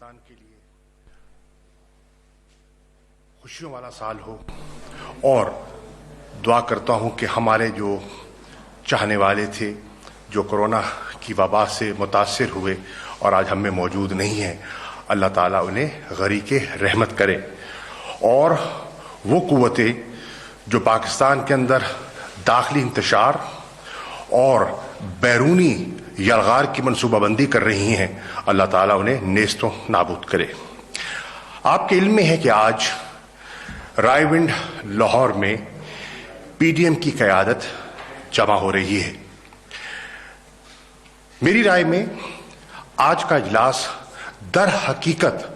پاکستان کے لیے خوشیوں والا سال ہو اور دعا کرتا ہوں کہ ہمارے جو چاہنے والے تھے جو کورونا کی وبا سے متاثر ہوئے اور آج ہم میں موجود نہیں ہیں، اللہ تعالیٰ انہیں غریق رحمت کرے، اور وہ قوتیں جو پاکستان کے اندر داخلی انتشار اور بیرونی یلغار کی منصوبہ بندی کر رہی ہیں، اللہ تعالیٰ انہیں نیست و نابود کرے۔ آپ کے علم میں ہے کہ آج رائے ونڈ لاہور میں پی ڈی ایم کی قیادت جمع ہو رہی ہے۔ میری رائے میں آج کا اجلاس در حقیقت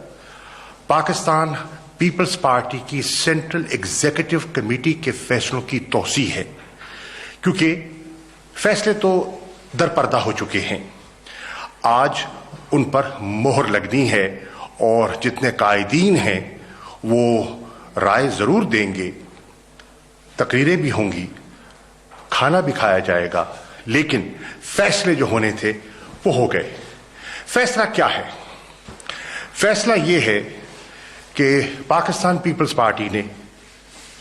پاکستان پیپلز پارٹی کی سینٹرل ایگزیکٹو کمیٹی کے فیصلوں کی توسیع ہے، کیونکہ فیصلے تو در پردہ ہو چکے ہیں، آج ان پر مہر لگنی ہے، اور جتنے قائدین ہیں وہ رائے ضرور دیں گے، تقریریں بھی ہوں گی، کھانا بھی کھایا جائے گا، لیکن فیصلے جو ہونے تھے وہ ہو گئے۔ فیصلہ کیا ہے؟ فیصلہ یہ ہے کہ پاکستان پیپلز پارٹی نے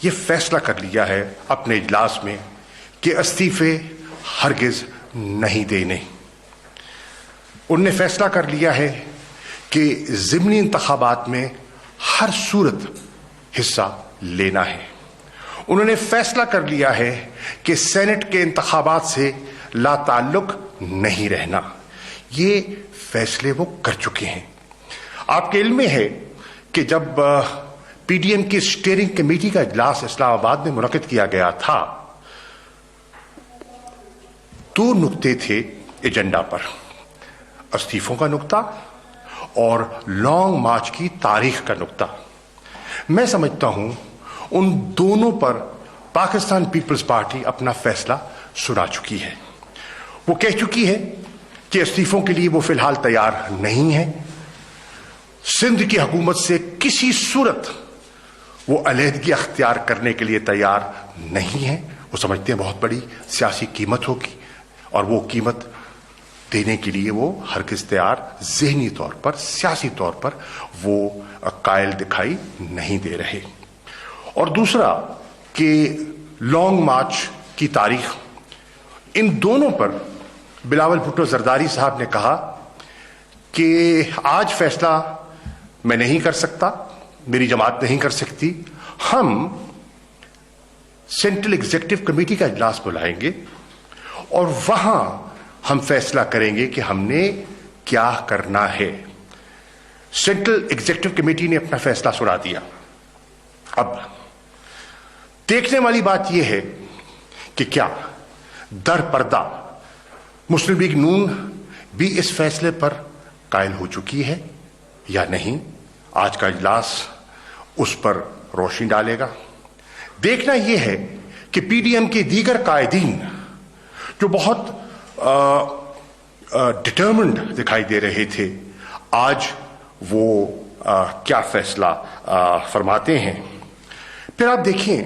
یہ فیصلہ کر لیا ہے اپنے اجلاس میں کہ استعفے ہرگز نہیں دینے۔ ان نے فیصلہ کر لیا ہے کہ ضمنی انتخابات میں ہر صورت حصہ لینا ہے۔ انہوں نے فیصلہ کر لیا ہے کہ سینٹ کے انتخابات سے لا تعلق نہیں رہنا۔ یہ فیصلے وہ کر چکے ہیں۔ آپ کے علم میں ہے کہ جب پی ڈی ایم کی اسٹیئرنگ کمیٹی کا اجلاس اسلام آباد میں منعقد کیا گیا تھا، 2 نقطے تھے ایجنڈا پر، استعفوں کا نقطہ اور لانگ مارچ کی تاریخ کا نقطہ۔ میں سمجھتا ہوں ان دونوں پر پاکستان پیپلز پارٹی اپنا فیصلہ سنا چکی ہے۔ وہ کہہ چکی ہے کہ استعفوں کے لیے وہ فی الحال تیار نہیں ہے، سندھ کی حکومت سے کسی صورت وہ علیحدگی اختیار کرنے کے لیے تیار نہیں ہے۔ وہ سمجھتے ہیں بہت بڑی سیاسی قیمت ہوگی، اور وہ قیمت دینے کے لیے وہ ہرگز تیار ذہنی طور پر، سیاسی طور پر وہ قائل دکھائی نہیں دے رہے۔ اور دوسرا کہ لانگ مارچ کی تاریخ، ان دونوں پر بلاول بھٹو زرداری صاحب نے کہا کہ آج فیصلہ میں نہیں کر سکتا، میری جماعت نہیں کر سکتی، ہم سینٹرل ایگزیکٹو کمیٹی کا اجلاس بلائیں گے اور وہاں ہم فیصلہ کریں گے کہ ہم نے کیا کرنا ہے۔ سینٹرل ایگزیکٹو کمیٹی نے اپنا فیصلہ سنا دیا۔ اب دیکھنے والی بات یہ ہے کہ کیا در پردہ مسلم لیگ نون بھی اس فیصلے پر قائل ہو چکی ہے یا نہیں؟ آج کا اجلاس اس پر روشنی ڈالے گا۔ دیکھنا یہ ہے کہ پی ڈی ایم کے دیگر قائدین جو بہت ڈٹرمنڈ دکھائی دے رہے تھے، آج وہ کیا فیصلہ فرماتے ہیں۔ پھر آپ دیکھیں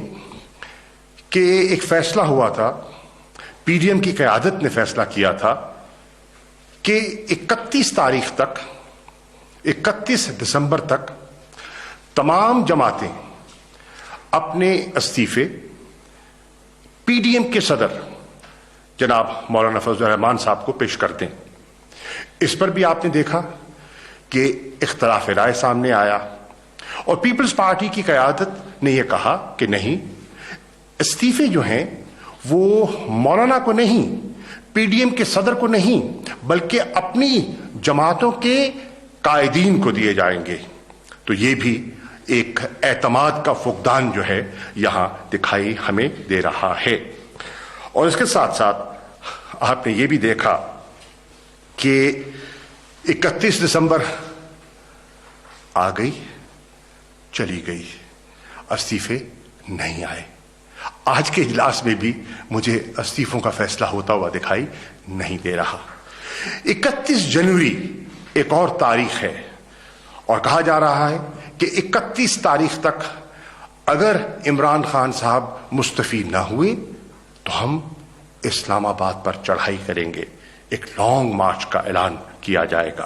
کہ ایک فیصلہ ہوا تھا، پی ڈی ایم کی قیادت نے فیصلہ کیا تھا کہ 31 تاریخ تک، 31 دسمبر تک تمام جماعتیں اپنے استعفے پی ڈی ایم کے صدر جناب مولانا فضل الرحمان صاحب کو پیش کر دیں۔ اس پر بھی آپ نے دیکھا کہ اختلاف رائے سامنے آیا، اور پیپلز پارٹی کی قیادت نے یہ کہا کہ نہیں، استعفے جو ہیں وہ مولانا کو نہیں، پی ڈی ایم کے صدر کو نہیں، بلکہ اپنی جماعتوں کے قائدین کو دیے جائیں گے۔ تو یہ بھی ایک اعتماد کا فقدان جو ہے یہاں دکھائی ہمیں دے رہا ہے۔ اور اس کے ساتھ ساتھ آپ نے یہ بھی دیکھا کہ 31 دسمبر آ گئی، چلی گئی، استعفے نہیں آئے۔ آج کے اجلاس میں بھی مجھے استعفوں کا فیصلہ ہوتا ہوا دکھائی نہیں دے رہا۔ 31 جنوری ایک اور تاریخ ہے، اور کہا جا رہا ہے کہ 31 تاریخ تک اگر عمران خان صاحب مستعفی نہ ہوئے تو ہم اسلام آباد پر چڑھائی کریں گے، ایک لانگ مارچ کا اعلان کیا جائے گا۔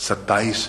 27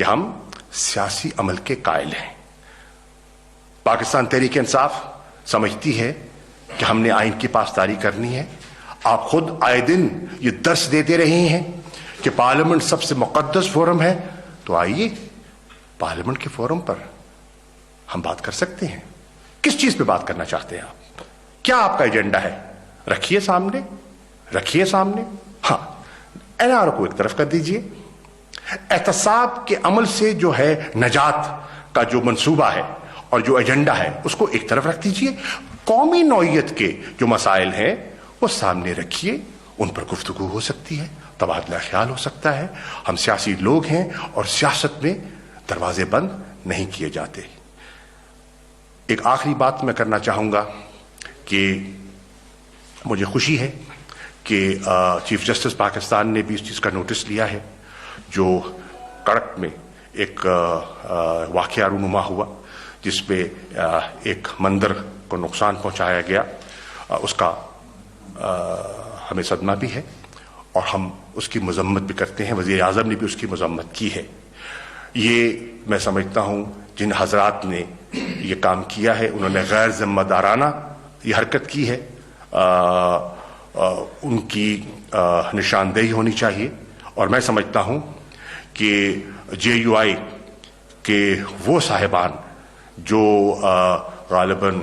کہ ہم سیاسی عمل کے قائل ہیں. پاکستان تحریک انصاف سمجھتی ہے کہ ہم نے آئین کی پاسداری کرنی ہے. آپ خود آئے دن یہ درس دیتے رہے ہیں کہ پارلیمنٹ سب سے مقدس فورم ہے, تو آئیے پارلیمنٹ کے فورم پر ہم بات کر سکتے ہیں. کس چیز پہ بات کرنا چاہتے ہیں آپ؟ کیا آپ کا ایجنڈا ہے؟ رکھیے سامنے, رکھیے سامنے. ہاں, این آر او کو ایک طرف کر دیجئے. احتساب کے عمل سے جو ہے نجات کا جو منصوبہ ہے اور جو ایجنڈا ہے اس کو ایک طرف رکھ دیجئے. قومی نوعیت کے جو مسائل ہیں وہ سامنے رکھیے, ان پر گفتگو ہو سکتی ہے, تبادلہ خیال ہو سکتا ہے. ہم سیاسی لوگ ہیں اور سیاست میں دروازے بند نہیں کیے جاتے. ایک آخری بات میں کرنا چاہوں گا کہ مجھے خوشی ہے کہ چیف جسٹس پاکستان نے بھی اس چیز کا نوٹس لیا ہے. جو کڑک میں ایک واقعہ رونما ہوا جس پہ ایک مندر کو نقصان پہنچایا گیا, اس کا ہمیں صدمہ بھی ہے اور ہم اس کی مذمت بھی کرتے ہیں. وزیر اعظم نے بھی اس کی مذمت کی ہے. یہ میں سمجھتا ہوں جن حضرات نے یہ کام کیا ہے انہوں نے غیر ذمہ دارانہ یہ حرکت کی ہے. ان کی نشاندہی ہونی چاہیے. اور میں سمجھتا ہوں کہ جے یو آئی کے وہ صاحبان جو غالباً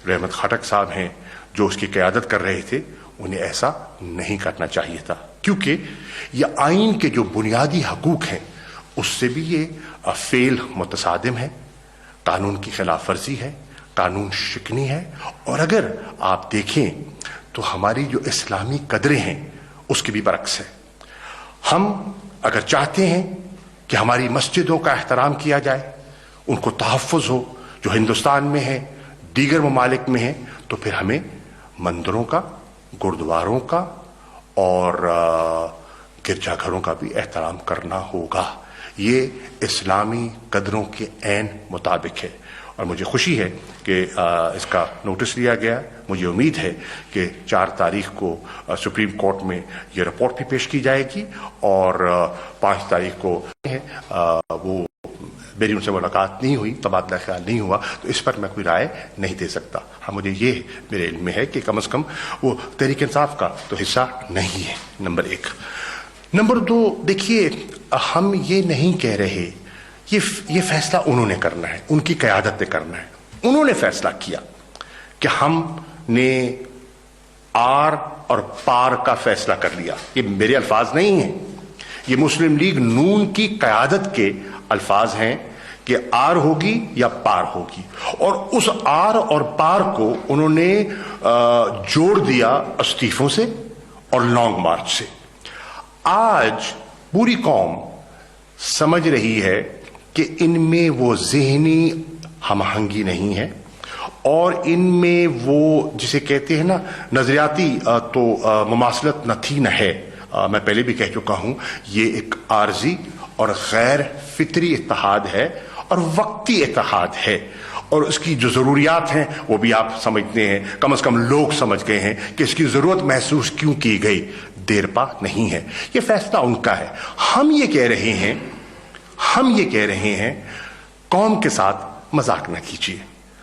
رحمت خٹک صاحب ہیں جو اس کی قیادت کر رہے تھے, انہیں ایسا نہیں کرنا چاہیے تھا, کیونکہ یہ آئین کے جو بنیادی حقوق ہیں اس سے بھی یہ فعل متصادم ہے, قانون کی خلاف ورزی ہے, قانون شکنی ہے. اور اگر آپ دیکھیں تو ہماری جو اسلامی قدریں ہیں اس کے بھی برعکس ہے. ہم اگر چاہتے ہیں کہ ہماری مسجدوں کا احترام کیا جائے, ان کو تحفظ ہو جو ہندوستان میں ہے, دیگر ممالک میں ہیں, تو پھر ہمیں مندروں کا, گردواروں کا اور گرجا گھروں کا بھی احترام کرنا ہوگا. یہ اسلامی قدروں کے عین مطابق ہے. اور مجھے خوشی ہے کہ اس کا نوٹس لیا گیا. مجھے امید ہے کہ 4 تاریخ کو سپریم کورٹ میں یہ رپورٹ بھی پیش کی جائے گی اور 5 تاریخ کو وہ میری ان سے ملاقات نہیں ہوئی, تبادلہ خیال نہیں ہوا, تو اس پر میں کوئی رائے نہیں دے سکتا. ہاں, مجھے یہ میرے علم میں ہے کہ کم از کم وہ تحریک انصاف کا تو حصہ نہیں ہے. نمبر 1. نمبر 2, دیکھیے ہم یہ نہیں کہہ رہے, یہ فیصلہ انہوں نے کرنا ہے, ان کی قیادت نے کرنا ہے. انہوں نے فیصلہ کیا کہ ہم نے آر اور پار کا فیصلہ کر لیا. یہ میرے الفاظ نہیں ہیں, یہ مسلم لیگ نون کی قیادت کے الفاظ ہیں کہ آر ہوگی یا پار ہوگی. اور اس آر اور پار کو انہوں نے جوڑ دیا استعفوں سے اور لانگ مارچ سے. آج پوری قوم سمجھ رہی ہے کہ ان میں وہ ذہنی ہم آہنگی نہیں ہے اور ان میں وہ جسے کہتے ہیں نا نظریاتی تو مماثلت نہ تھی نہ ہے. میں پہلے بھی کہہ چکا ہوں, یہ ایک عارضی اور غیر فطری اتحاد ہے اور وقتی اتحاد ہے. اور اس کی جو ضروریات ہیں وہ بھی آپ سمجھتے ہیں, کم از کم لوگ سمجھ گئے ہیں کہ اس کی ضرورت محسوس کیوں کی گئی. دیر پا نہیں ہے, یہ فیصلہ ان کا ہے. ہم یہ کہہ رہے ہیں قوم کے ساتھ مذاق نہ کیجیے.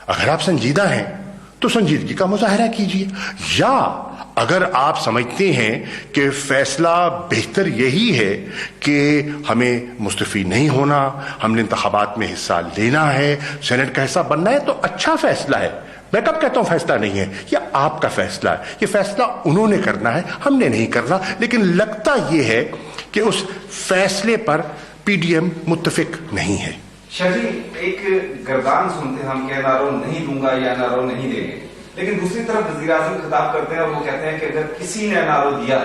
اگر آپ سنجیدہ ہیں تو سنجیدگی کا مظاہرہ کیجیے, یا اگر آپ سمجھتے ہیں کہ فیصلہ بہتر یہی ہے کہ ہمیں مستفی نہیں ہونا, ہم نے انتخابات میں حصہ لینا ہے, سینٹ کا حصہ بننا ہے, تو اچھا فیصلہ ہے. میں کب کہتا ہوں فیصلہ نہیں ہے, یہ آپ کا فیصلہ ہے. یہ فیصلہ انہوں نے کرنا ہے, ہم نے نہیں کرنا. لیکن لگتا یہ ہے کہ اس فیصلے پر پی ڈی ایم متفق نہیں ہے. شاہ جی, ایک گردان سنتے ہیں ہم کہ این آر او نہیں دوں گا یا این آر او نہیں دیں گے, لیکن دوسری طرف وزیر اعظم خطاب کرتے ہیں اور وہ کہتے ہیں کہ اگر کسی نے این آر او دیا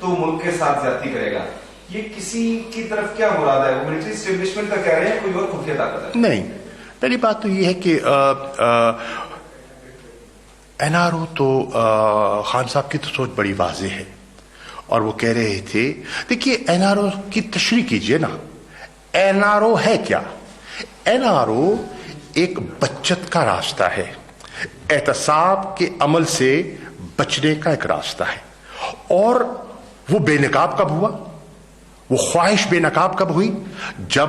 تو ملک کے ساتھ زیادتی کرے گا. یہ کسی کی طرف کیا مراد ہے؟ وہ ملٹری اسٹیبلشمنٹ کا کہہ رہے ہیں, کوئی اور خفیہ طاقت ہے؟ نہیں, پہلی بات تو یہ ہے کہ این آر او تو خان صاحب کی تو سوچ بڑی واضح ہے اور وہ کہہ رہے تھے, دیکھیے این آر او کی تشریح کیجئے نا. این آر او ہے کیا؟ این آر او ایک بچت کا راستہ ہے, احتساب کے عمل سے بچنے کا ایک راستہ ہے. اور وہ بے نقاب کب ہوا, وہ خواہش بے نقاب کب ہوئی؟ جب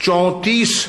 34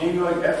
JUIF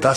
10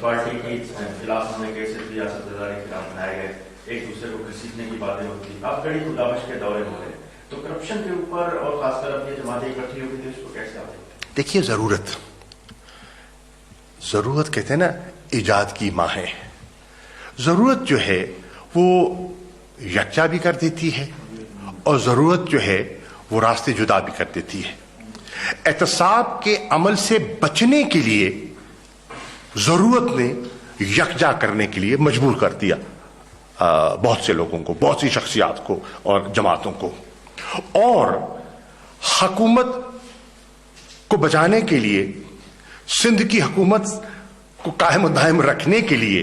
پارٹی کی خلاف ہونے کے صرف ریاست داری کے خلاف بنائے گئے، ایک دوسرے کو گھسیٹنے کی باتیں ہوتی، اب کڑی خدابش کے دورے ہو رہے، تو کرپشن کے اوپر اور خاص کر اب یہ جماعتیں اکٹھی ہو گئی تھی، اس کو کیسے آپ دیکھتے ہیں؟ دیکھیے، ضرورت کہتے ہیں نا ایجاد کی ماں ہے. ضرورت جو ہے وہ یکجا بھی کر دیتی ہے اور ضرورت جو ہے وہ راستے جدا بھی کر دیتی ہے. احتساب کے عمل سے بچنے کے لیے ضرورت نے یکجا کرنے کے لیے مجبور کر دیا بہت سے لوگوں کو، بہت سی شخصیات کو اور جماعتوں کو. اور حکومت کو بچانے کے لیے، سندھ کی حکومت کو قائم و دائم رکھنے کے لیے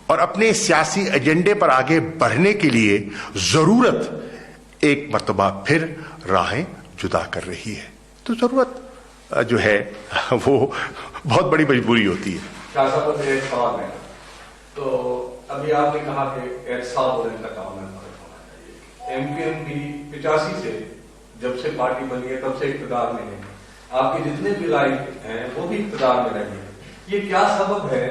اور اپنے سیاسی ایجنڈے پر آگے بڑھنے کے لیے ضرورت ایک مرتبہ پھر راہیں جدا کر رہی ہے. تو ضرورت جو ہے وہ بہت بڑی مجبوری ہوتی ہے. شاہ صاحب ایک سوال ہے، تو ابھی آپ نے کہا کہ احتساب اور انتقام میں فرق ہونا چاہیے. MPNP 85 سے جب سے پارٹی بنی ہے تب سے اقتدار میں ہے، آپ کے جتنے بھی لائق ہیں وہ بھی اقتدار میں رہے ہیں. یہ کیا سبب ہے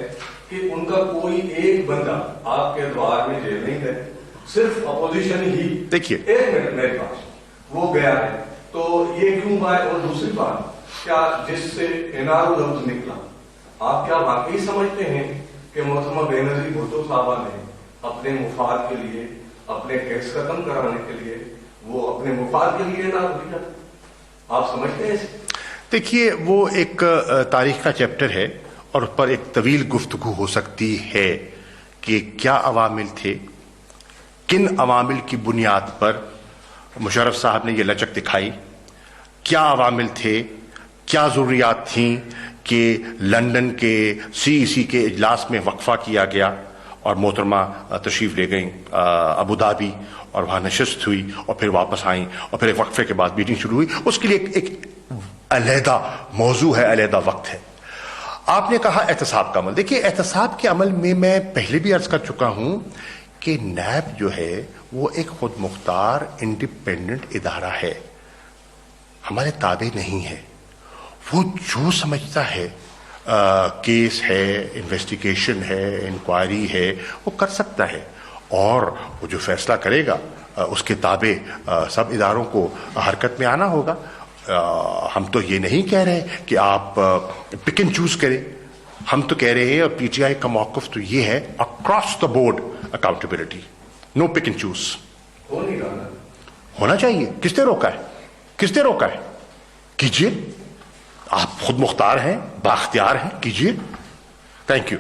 کہ ان کا کوئی ایک بندہ آپ کے ادوار میں جیل نہیں گئے، صرف اپوزیشن ہی؟ دیکھیے، ایک منٹ میرے پاس وہ گیا ہے، تو یہ کیوں بات؟ اور دوسری بات، کیا جس سے NRO لفظ نکلا، آپ کیا واقعی سمجھتے ہیں کہ محترمہ بینظیر بھٹو صاحبہ نے اپنے مفاد کے لیے، اپنے کیس ختم کرانے کے لیے، وہ اپنے مفاد کے لیے NRO دیا؟ آپ سمجھتے ہیں؟ دیکھیے، وہ ایک تاریخ کا چیپٹر ہے اور اس پر ایک طویل گفتگو ہو سکتی ہے کہ کیا عوامل تھے، کن عوامل کی بنیاد پر مشرف صاحب نے یہ لچک دکھائی، کیا عوامل تھے، کیا ضروریات تھیں کہ لندن کے CEC کے اجلاس میں وقفہ کیا گیا اور محترمہ تشریف لے گئیں ابوظہبی اور وہاں نشست ہوئی اور پھر واپس آئیں اور پھر ایک وقفے کے بعد میٹنگ شروع ہوئی. اس کے لیے ایک علیحدہ موضوع ہے، علیحدہ وقت ہے. آپ نے کہا احتساب کا عمل. دیکھیے، احتساب کے عمل میں پہلے بھی عرض کر چکا ہوں کہ نیب جو ہے وہ ایک خود مختار انڈیپینڈنٹ ادارہ ہے، ہمارے تابع نہیں ہے. وہ جو سمجھتا ہے کیس ہے، انویسٹیگیشن ہے، انکوائری ہے، وہ کر سکتا ہے اور وہ جو فیصلہ کرے گا اس کے تابع سب اداروں کو حرکت میں آنا ہوگا. ہم تو یہ نہیں کہہ رہے کہ آپ پک اینڈ چوز کریں، ہم تو کہہ رہے ہیں اور PTI کا موقف تو یہ ہے across the board accountability, no pick and choose. ہونا چاہیے. کس نے روکا ہے؟ کس نے روکا ہے؟ کیجیے، آپ خود مختار ہیں، بااختیار ہیں، کیجیے. Thank you.